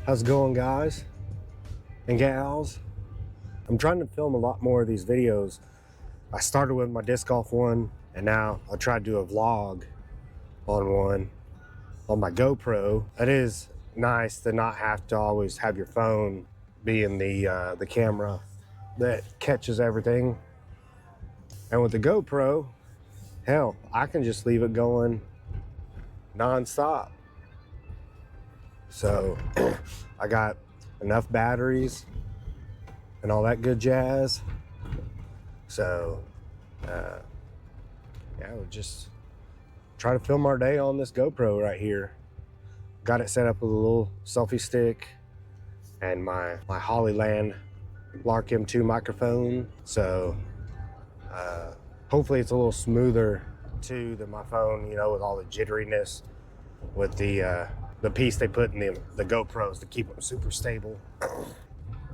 How's it going, guys and gals? I'm trying to film a lot more of these videos. I started with my disc golf one, and now I'll try to do a vlog on one on my GoPro. It is nice to not have to always have your phone being the camera that catches everything. And with the GoPro, hell, I can just leave it going non-stop. So I got enough batteries and all that good jazz. So yeah, we'll just try to film our day on this GoPro right here. Got it set up with a little selfie stick and my Hollyland Lark M2 microphone. So hopefully it's a little smoother too than my phone, you know, with all the jitteriness with the piece they put in the GoPros to keep them super stable.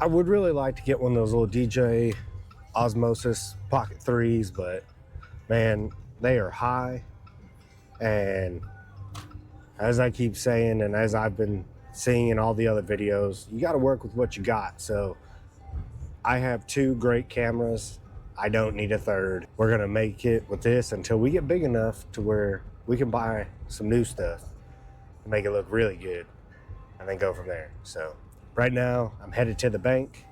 I would really like to get one of those little DJI Osmo Pocket 3s, but man, they are high. And as I keep saying, and as I've been seeing in all the other videos, you got to work with what you got. So I have two great cameras. I don't need a third. We're gonna make it with this until we get big enough to where we can buy some new stuff and make it look really good and then go from there. So right now I'm headed to the bank,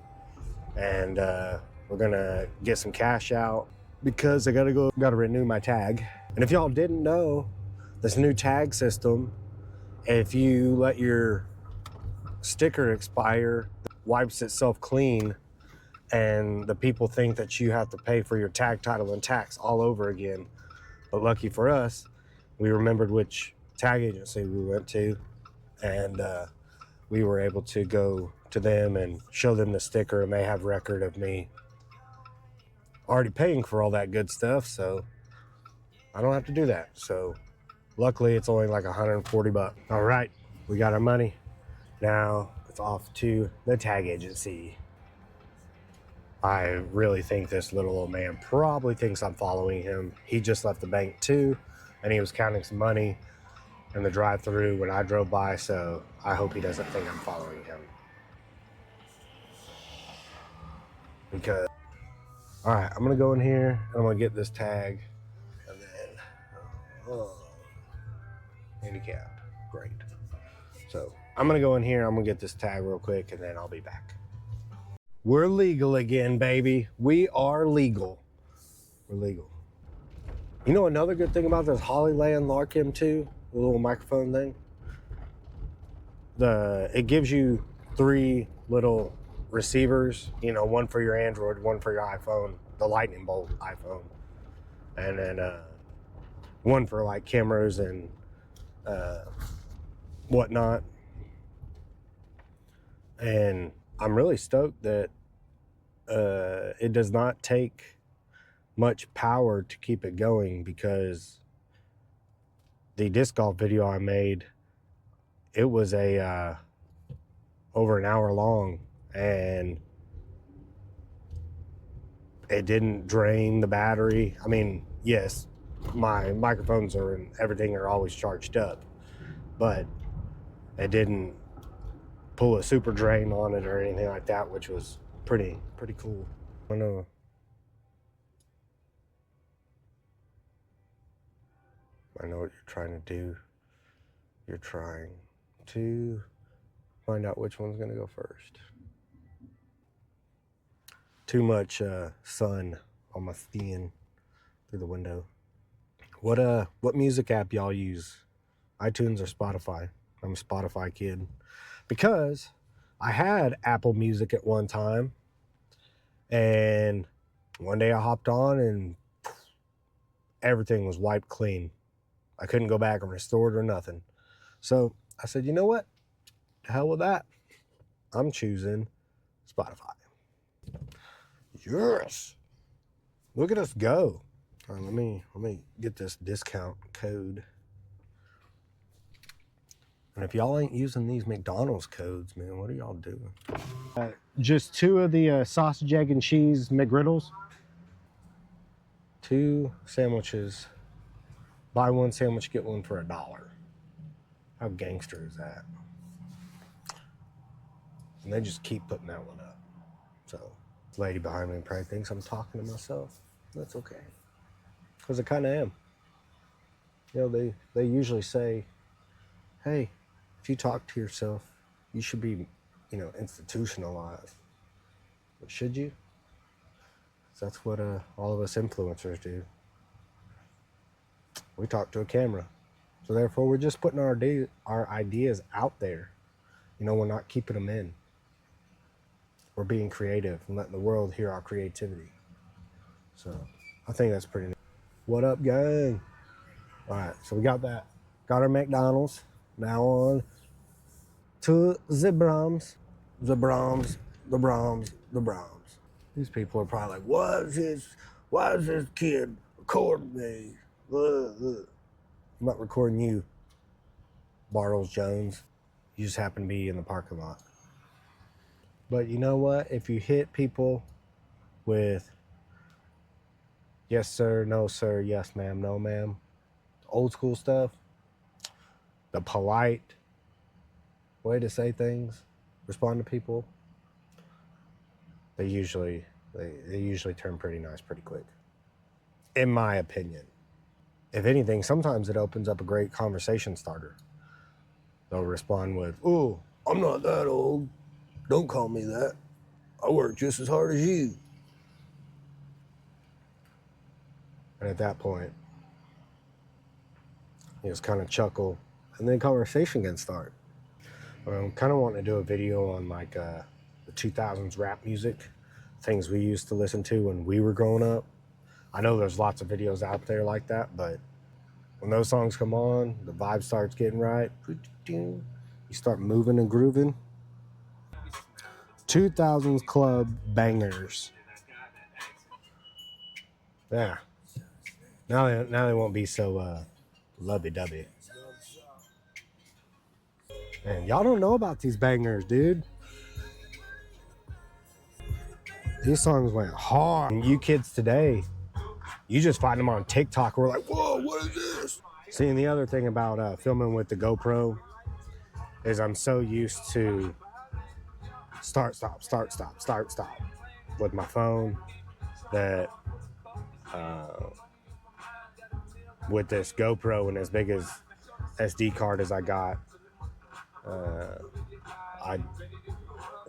and we're gonna get some cash out because I gotta renew my tag. And if y'all didn't know, this new tag system, if you let your sticker expire, it wipes itself clean, and the people think that you have to pay for your tag, title, and tax all over again. But lucky for us, we remembered which tag agency we went to, and we were able to go to them and show them the sticker, and they have record of me already paying for all that good stuff, so I don't have to do that. So luckily it's only like 140 bucks. All right, we got our money. Now it's off to the tag agency. I really think this little old man probably thinks I'm following him. He just left the bank too, and he was counting some money in the drive-through when I drove by, so I hope he doesn't think I'm following him. Because, all right, I'm gonna go in here, and I'm gonna get this tag, and then, handicap, great. So I'm gonna go in here, I'm gonna get this tag real quick, and then I'll be back. We're legal again, baby. We are legal. We're legal. You know another good thing about this Hollyland Lark M2, the little microphone thing? It gives you 3 little receivers, you know, one for your Android, one for your iPhone, the lightning bolt iPhone, and then one for like cameras and whatnot. And I'm really stoked that it does not take much power to keep it going, because the disc golf video I made, it was over an hour long, and it didn't drain the battery. I mean, yes, my microphones and everything are always charged up, but it didn't pull a super drain on it or anything like that, which was pretty cool. I know. I know what you're trying to do. You're trying to find out which one's gonna go first. Too much sun on my skin through the window. What music app y'all use? iTunes or Spotify? I'm a Spotify kid, because I had Apple Music at one time, and one day I hopped on and everything was wiped clean. I couldn't go back and restore it or nothing. So I said, you know what? The hell with that. I'm choosing Spotify. Yes. Look at us go. All right, let me get this discount code. And if y'all ain't using these McDonald's codes, man, what are y'all doing? Just 2 of the sausage, egg, and cheese McGriddles. 2 sandwiches. Buy 1 sandwich, get 1 for $1. How gangster is that? And they just keep putting that one up. So the lady behind me probably thinks I'm talking to myself. That's okay. Because I kind of am. You know, they usually say, hey, if you talk to yourself, you should be, you know, institutionalized. But should you? That's what all of us influencers do. We talk to a camera. So therefore, we're just putting our ideas out there. You know, we're not keeping them in. We're being creative and letting the world hear our creativity. So I think that's pretty neat. What up, gang? All right, so we got that. Got our McDonald's. Now on to the Brahms. The Brahms, the Brahms, the Brahms. These people are probably like, why is this kid recording me? I'm not recording you, Bartles Jones. You just happen to be in the parking lot. But you know what? If you hit people with yes, sir, no, sir, yes, ma'am, no, ma'am, old school stuff, the polite way to say things, respond to people, they usually turn pretty nice pretty quick, in my opinion. If anything, sometimes it opens up a great conversation starter. They'll respond with, "Ooh, I'm not that old. Don't call me that. I work just as hard as you." And at that point, you just kind of chuckle, and then conversation can start. I'm kind of wanting to do a video on like the 2000s rap music, things we used to listen to when we were growing up. I know there's lots of videos out there like that, but when those songs come on, the vibe starts getting right. You start moving and grooving. 2000s club bangers. Yeah. Now they won't be so lovey-dovey. Man, y'all don't know about these bangers, dude. These songs went hard. And you kids today, you just find them on TikTok. We're like, whoa, what is this? See, and the other thing about filming with the GoPro is I'm so used to start, stop with my phone that with this GoPro and as big as SD card as I got,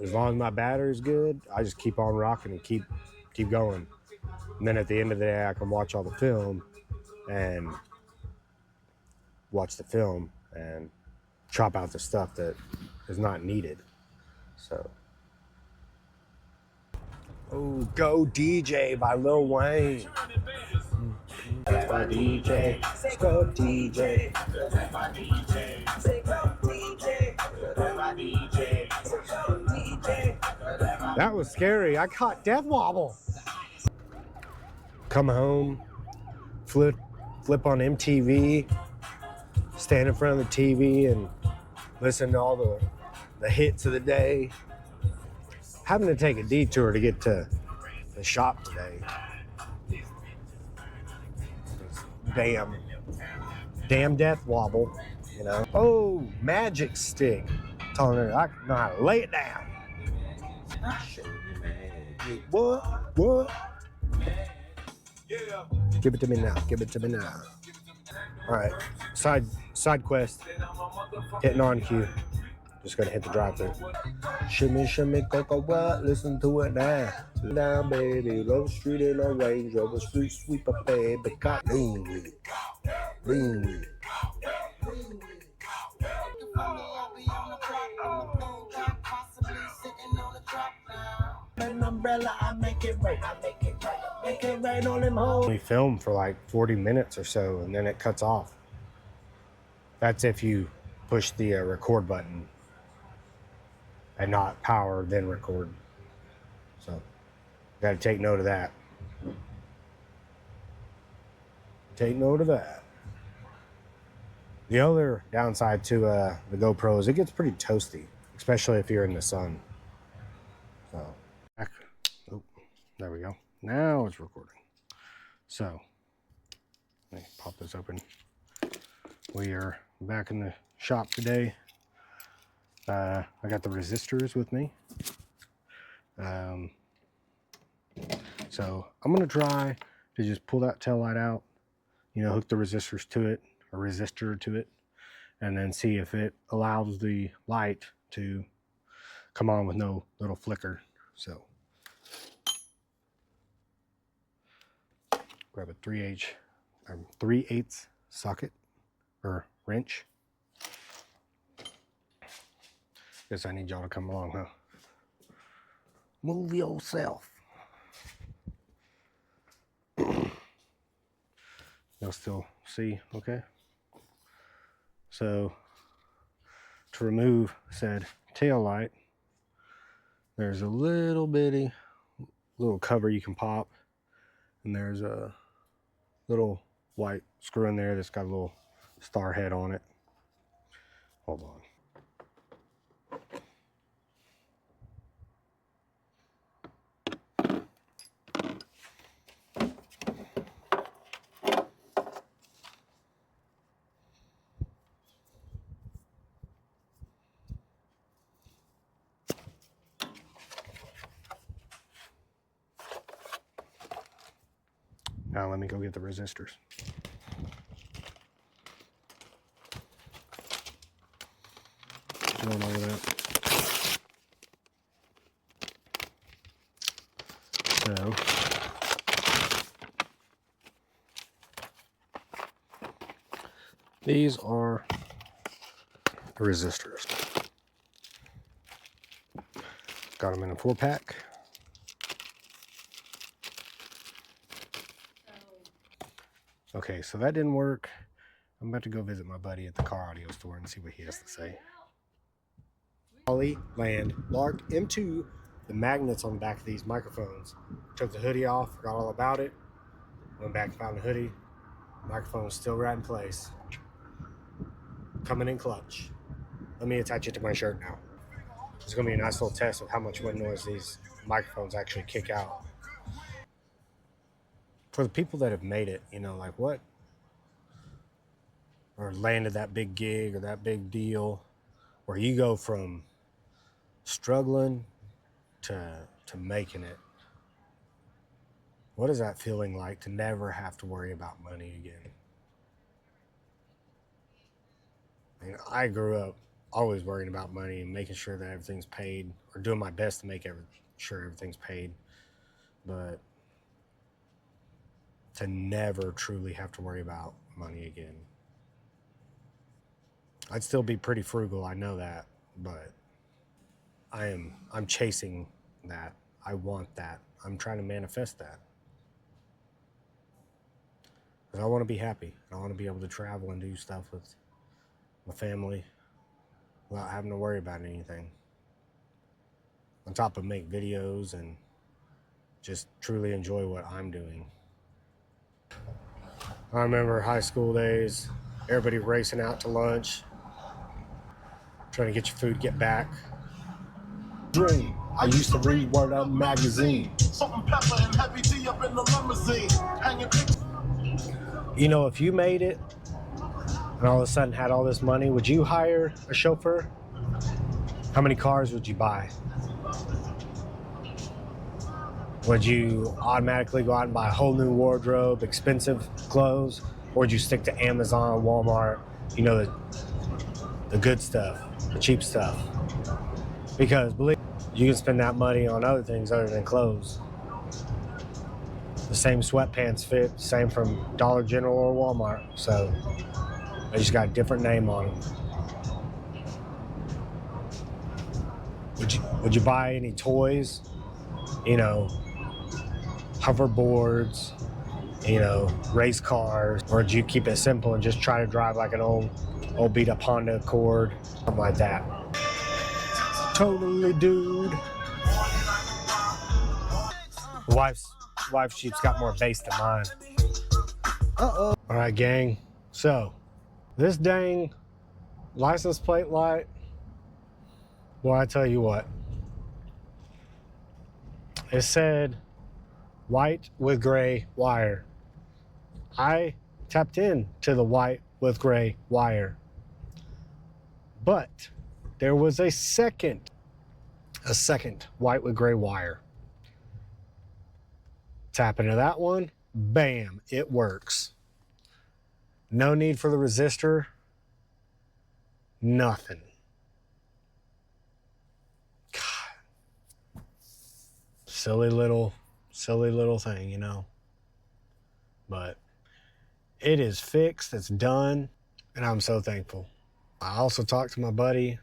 as long as my battery's good, I just keep on rocking and keep going. And then at the end of the day, I can watch all the film and chop out the stuff that is not needed. So, oh, Go DJ by Lil Wayne. That's my DJ. Go DJ. That's my DJ. Go DJ. That's my DJ. Go DJ. That was scary. I caught death wobble. Come home, flip on MTV, stand in front of the TV and listen to all the hits of the day. Having to take a detour to get to the shop today. Damn death wobble, you know. Oh, magic stick. Telling her I know how to lay it down. What? Give it to me now. All right, side quest. Hitting on cue. Just gonna hit the drive-thru. Shimmy, cocoa, what? Listen to it now. Down, baby, Low Street in a Range Rover, street sweeper, baby, got lean with it. An umbrella, I make it rain on them hoes. We film for like 40 minutes or so, and then it cuts off. That's if you push the record button and not power, then record. So, got to take note of that. The other downside to the GoPro is it gets pretty toasty, especially if you're in the sun. So, there we go. Now it's recording. So, let me pop this open. We are back in the shop today. I got the resistors with me. So I'm gonna try to just pull that tail light out, you know, hook the resistors to it, a resistor to it, and then see if it allows the light to come on with no little flicker. So grab a 3/8 socket or wrench. Guess I need y'all to come along, huh? Move yourself. You'll still see, okay? So to remove said tail light, there's a little bitty little cover you can pop, and there's a little white screw in there that's got a little star head on it. Hold on. Now let me go get the resistors. Going over that. So these are the resistors. Got them in a 4-pack. Okay, so that didn't work. I'm about to go visit my buddy at the car audio store and see what he has to say. Holly Land Lark M2, the magnets on the back of these microphones. Took the hoodie off, forgot all about it. Went back and found the hoodie. Microphone's still right in place. Coming in clutch. Let me attach it to my shirt now. It's gonna be a nice little test of how much wind noise these microphones actually kick out. For the people that have made it, you know, like what? Or landed that big gig or that big deal, where you go from struggling to making it. What is that feeling like to never have to worry about money again? I mean, I grew up always worrying about money and making sure that everything's paid, or doing my best to make sure everything's paid. But to never truly have to worry about money again. I'd still be pretty frugal, I know that, but I'm chasing that. I want that. I'm trying to manifest that. Because I want to be happy. I want to be able to travel and do stuff with my family without having to worry about anything. On top of make videos and just truly enjoy what I'm doing. I remember high school days, everybody racing out to lunch, trying to get your food, get back. Dream. I used to read Word Up magazine. Salt and pepper and heavy tea up in the limousine. You know, if you made it and all of a sudden had all this money, would you hire a chauffeur? How many cars would you buy? Would you automatically go out and buy a whole new wardrobe, expensive clothes? Or would you stick to Amazon, Walmart, you know, the good stuff, the cheap stuff? Because believe me, you can spend that money on other things other than clothes. The same sweatpants fit, same from Dollar General or Walmart. So they just got a different name on them. Would you buy any toys? You know, hoverboards, you know, race cars? Or would you keep it simple and just try to drive like an old beat up Honda Accord, something like that? Totally, dude. Wife's Jeep's got more bass than mine. Uh-oh. All right, gang. So, this dang license plate light, boy, I tell you what. It said white with gray wire. I tapped in to the white with gray wire, but there was a second white with gray wire. Tap into that one, bam, it works. No need for the resistor, nothing. God. Silly little thing, you know. But it is fixed, it's done, and I'm so thankful. I also talked to my buddy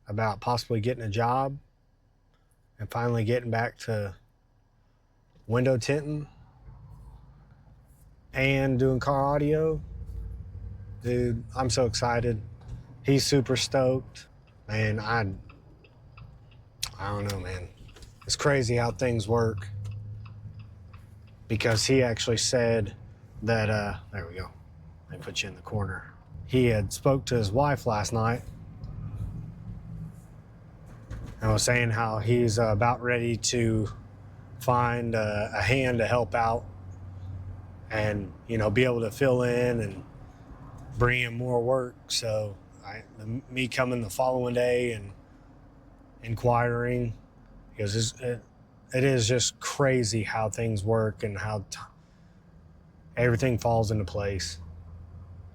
about possibly getting a job and finally getting back to window tinting and doing car audio. Dude, I'm so excited. He's super stoked. Man, I don't know, man. It's crazy how things work. Because he actually said that, there we go. Let me put you in the corner. He had spoke to his wife last night and was saying how he's about ready to find a hand to help out and, you know, be able to fill in and bring in more work. So me coming the following day and inquiring, because it is just crazy how things work and how everything falls into place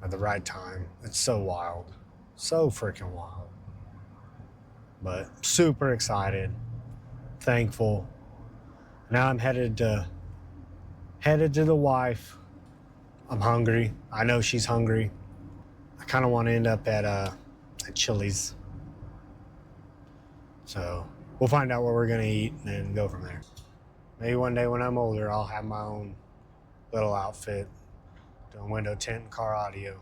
at the right time. It's so wild, so freaking wild. But super excited, thankful. Now I'm headed to the wife. I'm hungry. I know she's hungry. I kind of want to end up at Chili's. So we'll find out what we're gonna eat and then go from there. Maybe one day when I'm older, I'll have my own little outfit, doing window tint and car audio.